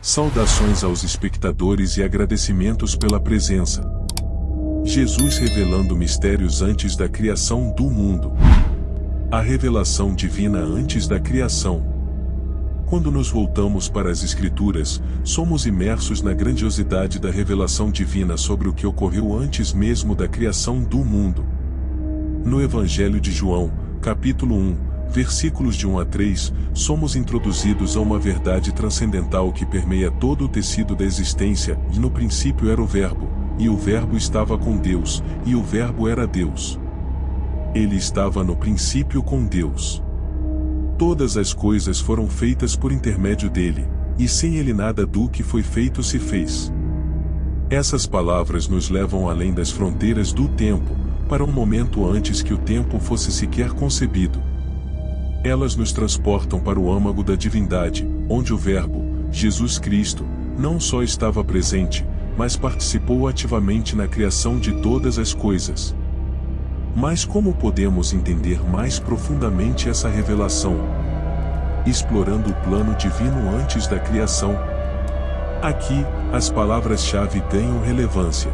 Saudações aos espectadores e agradecimentos pela presença. Jesus revelando mistérios antes da criação do mundo. A revelação divina antes da criação. Quando nos voltamos para as Escrituras, somos imersos na grandiosidade da revelação divina sobre o que ocorreu antes mesmo da criação do mundo. No Evangelho de João, capítulo 1, versículos de 1 a 3, somos introduzidos a uma verdade transcendental que permeia todo o tecido da existência, e no princípio era o Verbo, e o Verbo estava com Deus, e o Verbo era Deus. Ele estava no princípio com Deus. Todas as coisas foram feitas por intermédio dele, e sem ele nada do que foi feito se fez. Essas palavras nos levam além das fronteiras do tempo, para um momento antes que o tempo fosse sequer concebido. Elas nos transportam para o âmago da divindade, onde o Verbo, Jesus Cristo, não só estava presente, mas participou ativamente na criação de todas as coisas. Mas como podemos entender mais profundamente essa revelação? Explorando o plano divino antes da criação. Aqui, as palavras-chave ganham relevância.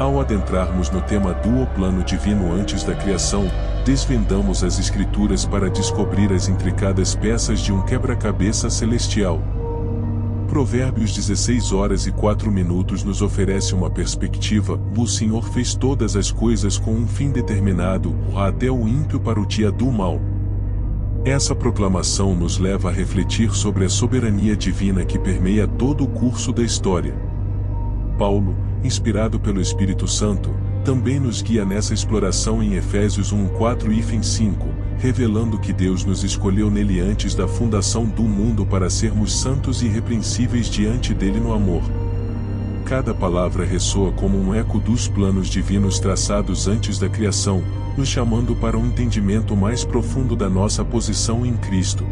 Ao adentrarmos no tema do plano divino antes da criação, desvendamos as Escrituras para descobrir as intricadas peças de um quebra-cabeça celestial. Provérbios 16h04 nos oferece uma perspectiva: o Senhor fez todas as coisas com um fim determinado, até o ímpio para o dia do mal. Essa proclamação nos leva a refletir sobre a soberania divina que permeia todo o curso da história. Paulo, inspirado pelo Espírito Santo, também nos guia nessa exploração em Efésios 1:4-5, revelando que Deus nos escolheu nele antes da fundação do mundo para sermos santos e irrepreensíveis diante dele no amor. Cada palavra ressoa como um eco dos planos divinos traçados antes da criação, nos chamando para um entendimento mais profundo da nossa posição em Cristo.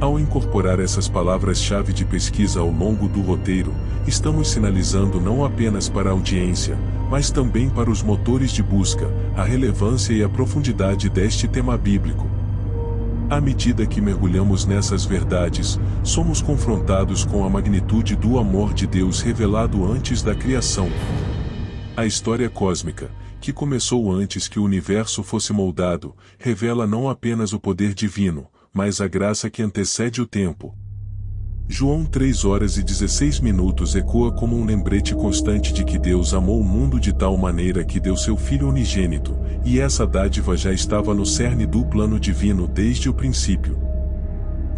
Ao incorporar essas palavras-chave de pesquisa ao longo do roteiro, estamos sinalizando não apenas para a audiência, mas também para os motores de busca, a relevância e a profundidade deste tema bíblico. À medida que mergulhamos nessas verdades, somos confrontados com a magnitude do amor de Deus revelado antes da criação. A história cósmica, que começou antes que o universo fosse moldado, revela não apenas o poder divino, mas a graça que antecede o tempo. João 3h16 ecoa como um lembrete constante de que Deus amou o mundo de tal maneira que deu seu Filho unigênito, e essa dádiva já estava no cerne do plano divino desde o princípio.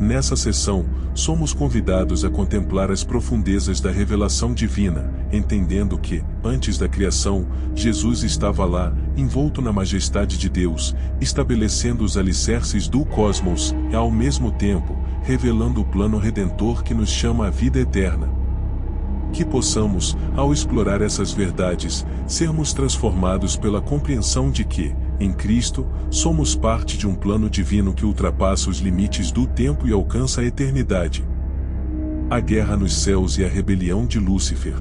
Nessa sessão, somos convidados a contemplar as profundezas da revelação divina, entendendo que, antes da criação, Jesus estava lá, envolto na majestade de Deus, estabelecendo os alicerces do cosmos, e ao mesmo tempo, revelando o plano redentor que nos chama à vida eterna. Que possamos, ao explorar essas verdades, sermos transformados pela compreensão de que, em Cristo, somos parte de um plano divino que ultrapassa os limites do tempo e alcança a eternidade. A guerra nos céus e a rebelião de Lúcifer.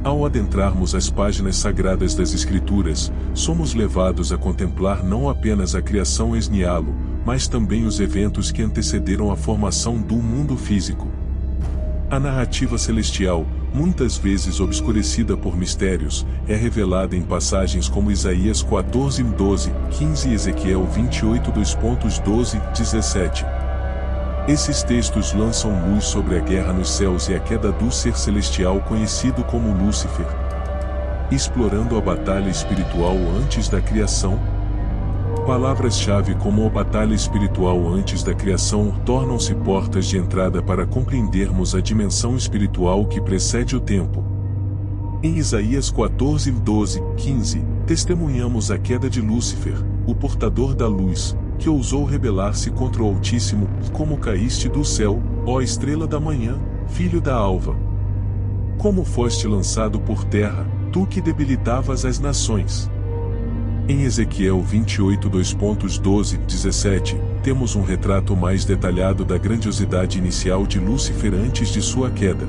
Ao adentrarmos as páginas sagradas das Escrituras, somos levados a contemplar não apenas a criação ex nihilo, mas também os eventos que antecederam a formação do mundo físico. A narrativa celestial, muitas vezes obscurecida por mistérios, é revelada em passagens como Isaías 14:12-15 e Ezequiel 28:12-17. Esses textos lançam luz sobre a guerra nos céus e a queda do ser celestial conhecido como Lúcifer. Explorando a batalha espiritual antes da criação. Palavras-chave como a batalha espiritual antes da criação tornam-se portas de entrada para compreendermos a dimensão espiritual que precede o tempo. Em Isaías 14:12-15, testemunhamos a queda de Lúcifer, o portador da luz, que ousou rebelar-se contra o Altíssimo: como caíste do céu, ó estrela da manhã, filho da alva. Como foste lançado por terra, tu que debilitavas as nações. Em Ezequiel 28:2-17, temos um retrato mais detalhado da grandiosidade inicial de Lúcifer antes de sua queda.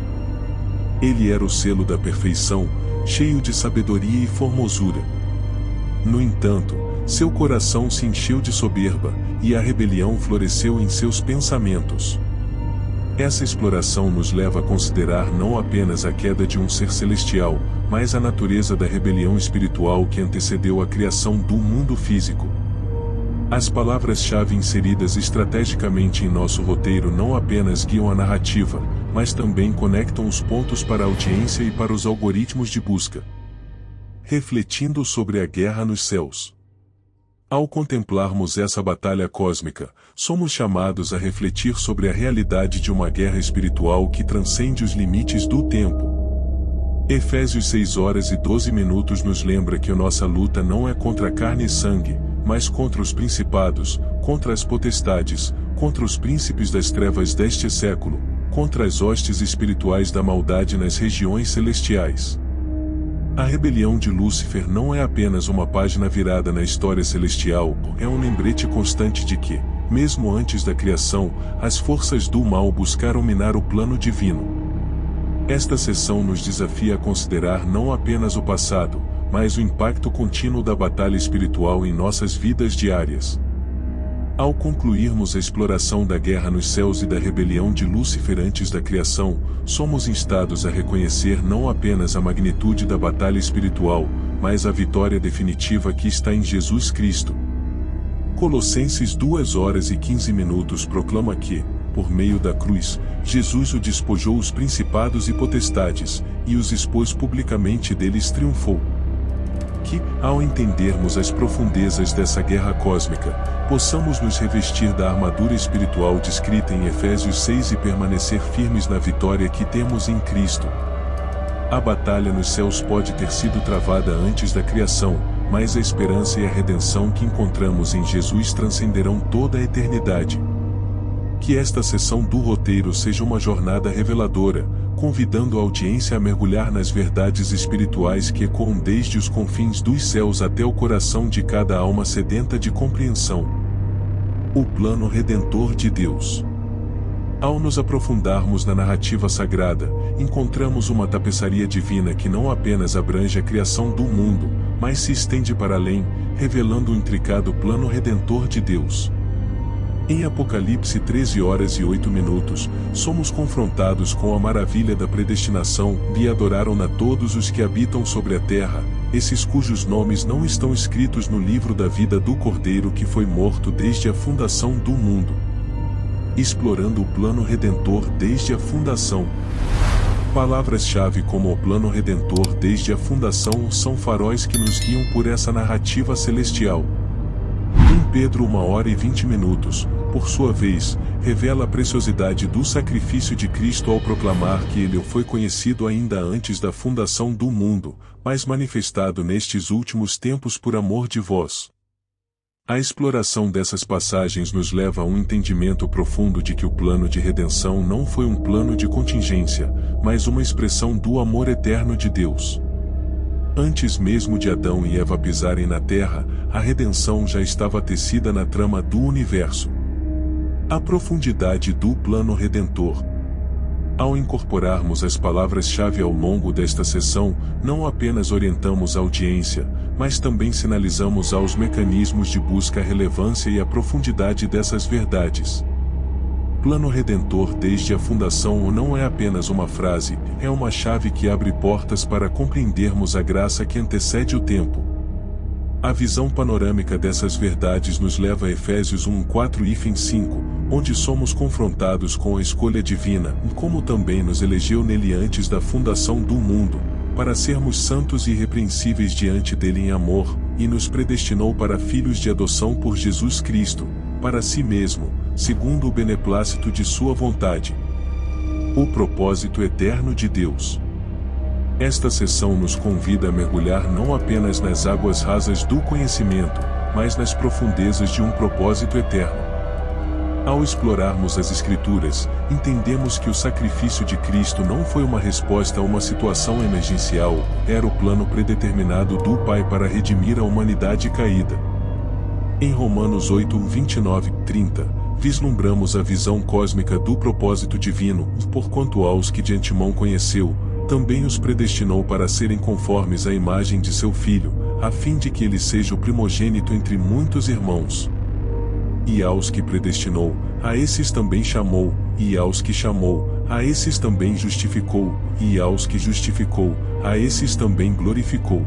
Ele era o selo da perfeição, cheio de sabedoria e formosura. No entanto, seu coração se encheu de soberba, e a rebelião floresceu em seus pensamentos. Essa exploração nos leva a considerar não apenas a queda de um ser celestial, mas a natureza da rebelião espiritual que antecedeu a criação do mundo físico. As palavras-chave inseridas estrategicamente em nosso roteiro não apenas guiam a narrativa, mas também conectam os pontos para a audiência e para os algoritmos de busca. Refletindo sobre a guerra nos céus. Ao contemplarmos essa batalha cósmica, somos chamados a refletir sobre a realidade de uma guerra espiritual que transcende os limites do tempo. Efésios 6:12 nos lembra que a nossa luta não é contra carne e sangue, mas contra os principados, contra as potestades, contra os príncipes das trevas deste século, contra as hostes espirituais da maldade nas regiões celestiais. A rebelião de Lúcifer não é apenas uma página virada na história celestial, é um lembrete constante de que, mesmo antes da criação, as forças do mal buscaram minar o plano divino. Esta sessão nos desafia a considerar não apenas o passado, mas o impacto contínuo da batalha espiritual em nossas vidas diárias. Ao concluirmos a exploração da guerra nos céus e da rebelião de Lúcifer antes da criação, somos instados a reconhecer não apenas a magnitude da batalha espiritual, mas a vitória definitiva que está em Jesus Cristo. Colossenses 2:15 proclama que, por meio da cruz, Jesus o despojou os principados e potestades, e os expôs publicamente deles triunfou. Que, ao entendermos as profundezas dessa guerra cósmica, possamos nos revestir da armadura espiritual descrita em Efésios 6 e permanecer firmes na vitória que temos em Cristo. A batalha nos céus pode ter sido travada antes da criação, mas a esperança e a redenção que encontramos em Jesus transcenderão toda a eternidade. Que esta sessão do roteiro seja uma jornada reveladora, convidando a audiência a mergulhar nas verdades espirituais que ecoam desde os confins dos céus até o coração de cada alma sedenta de compreensão. O plano redentor de Deus. Ao nos aprofundarmos na narrativa sagrada, encontramos uma tapeçaria divina que não apenas abrange a criação do mundo, mas se estende para além, revelando o intricado plano redentor de Deus. Em Apocalipse 13:08, somos confrontados com a maravilha da predestinação, e adoraram-na todos os que habitam sobre a terra, esses cujos nomes não estão escritos no livro da vida do Cordeiro que foi morto desde a fundação do mundo. Explorando o plano redentor desde a fundação. Palavras-chave como o plano redentor desde a fundação são faróis que nos guiam por essa narrativa celestial. Em Pedro 1:20, por sua vez, revela a preciosidade do sacrifício de Cristo ao proclamar que ele foi conhecido ainda antes da fundação do mundo, mas manifestado nestes últimos tempos por amor de vós. A exploração dessas passagens nos leva a um entendimento profundo de que o plano de redenção não foi um plano de contingência, mas uma expressão do amor eterno de Deus. Antes mesmo de Adão e Eva pisarem na terra, a redenção já estava tecida na trama do universo. A profundidade do plano redentor. Ao incorporarmos as palavras-chave ao longo desta sessão, não apenas orientamos a audiência, mas também sinalizamos aos mecanismos de busca a relevância e a profundidade dessas verdades. Plano redentor desde a fundação não é apenas uma frase, é uma chave que abre portas para compreendermos a graça que antecede o tempo. A visão panorâmica dessas verdades nos leva a Efésios 1:4-5, onde somos confrontados com a escolha divina, como também nos elegeu nele antes da fundação do mundo, para sermos santos e irrepreensíveis diante dele em amor, e nos predestinou para filhos de adoção por Jesus Cristo, para si mesmo, segundo o beneplácito de sua vontade. O propósito eterno de Deus. Esta sessão nos convida a mergulhar não apenas nas águas rasas do conhecimento, mas nas profundezas de um propósito eterno. Ao explorarmos as Escrituras, entendemos que o sacrifício de Cristo não foi uma resposta a uma situação emergencial, era o plano predeterminado do Pai para redimir a humanidade caída. Em Romanos 8:29-30, vislumbramos a visão cósmica do propósito divino, porquanto aos que de antemão conheceu, também os predestinou para serem conformes à imagem de seu Filho, a fim de que ele seja o primogênito entre muitos irmãos. E aos que predestinou, a esses também chamou, e aos que chamou, a esses também justificou, e aos que justificou, a esses também glorificou.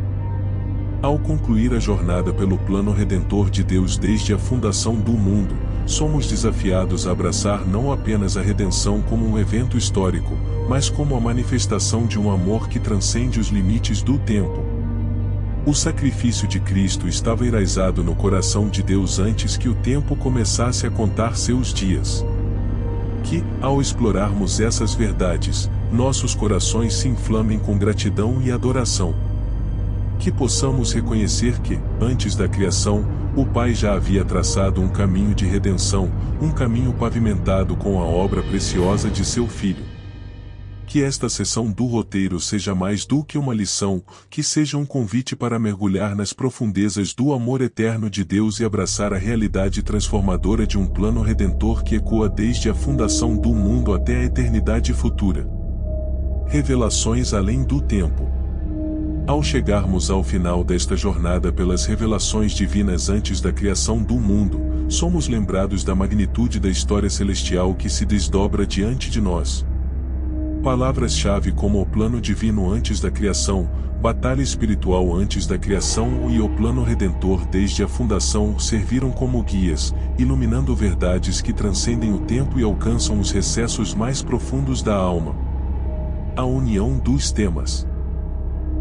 Ao concluir a jornada pelo plano redentor de Deus desde a fundação do mundo, somos desafiados a abraçar não apenas a redenção como um evento histórico, mas como a manifestação de um amor que transcende os limites do tempo. O sacrifício de Cristo estava enraizado no coração de Deus antes que o tempo começasse a contar seus dias. Que, ao explorarmos essas verdades, nossos corações se inflamem com gratidão e adoração. Que possamos reconhecer que, antes da criação, o Pai já havia traçado um caminho de redenção, um caminho pavimentado com a obra preciosa de seu Filho. Que esta seção do roteiro seja mais do que uma lição, que seja um convite para mergulhar nas profundezas do amor eterno de Deus e abraçar a realidade transformadora de um plano redentor que ecoa desde a fundação do mundo até a eternidade futura. Revelações além do tempo. Ao chegarmos ao final desta jornada pelas revelações divinas antes da criação do mundo, somos lembrados da magnitude da história celestial que se desdobra diante de nós. Palavras-chave como o plano divino antes da criação, batalha espiritual antes da criação e o plano redentor desde a fundação serviram como guias, iluminando verdades que transcendem o tempo e alcançam os recessos mais profundos da alma. A união dos temas.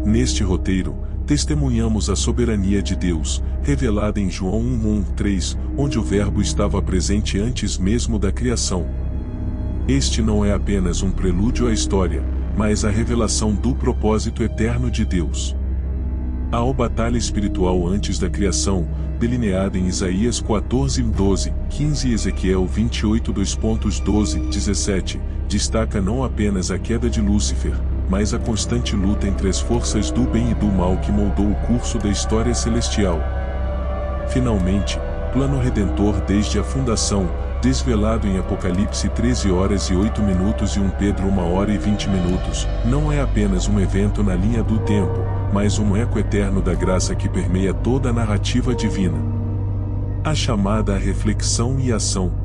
Neste roteiro, testemunhamos a soberania de Deus, revelada em João 1:3, onde o Verbo estava presente antes mesmo da criação. Este não é apenas um prelúdio à história, mas a revelação do propósito eterno de Deus. A batalha espiritual antes da criação, delineada em Isaías 14:12, 15 e Ezequiel 28:12-17, destaca não apenas a queda de Lúcifer, mas a constante luta entre as forças do bem e do mal que moldou o curso da história celestial. Finalmente, plano redentor desde a fundação, desvelado em Apocalipse 13h08 e 1 Pedro 1h20, não é apenas um evento na linha do tempo, mas um eco eterno da graça que permeia toda a narrativa divina. A chamada à reflexão e ação.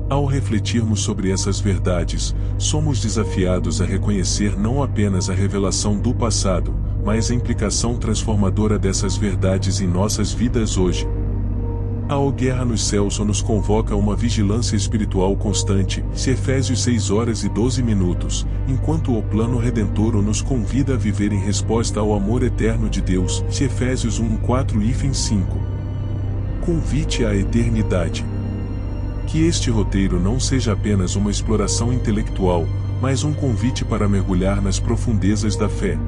Ao refletirmos sobre essas verdades, somos desafiados a reconhecer não apenas a revelação do passado, mas a implicação transformadora dessas verdades em nossas vidas hoje. A guerra nos céus nos convoca a uma vigilância espiritual constante, se Efésios 6h12, enquanto o plano redentor nos convida a viver em resposta ao amor eterno de Deus, se Efésios 1:4-5. Convite à eternidade. Que este roteiro não seja apenas uma exploração intelectual, mas um convite para mergulhar nas profundezas da fé.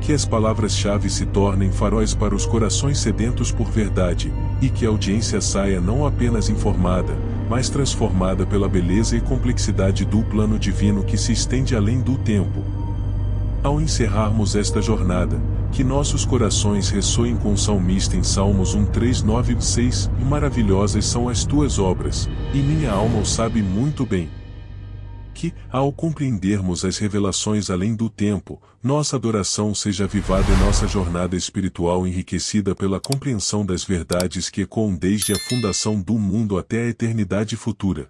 Que as palavras-chave se tornem faróis para os corações sedentos por verdade, e que a audiência saia não apenas informada, mas transformada pela beleza e complexidade do plano divino que se estende além do tempo. Ao encerrarmos esta jornada, que nossos corações ressoem com o salmista em Salmos 1:3-9-6, maravilhosas são as tuas obras, e minha alma o sabe muito bem. Que, ao compreendermos as revelações além do tempo, nossa adoração seja avivada e nossa jornada espiritual enriquecida pela compreensão das verdades que ecoam desde a fundação do mundo até a eternidade futura.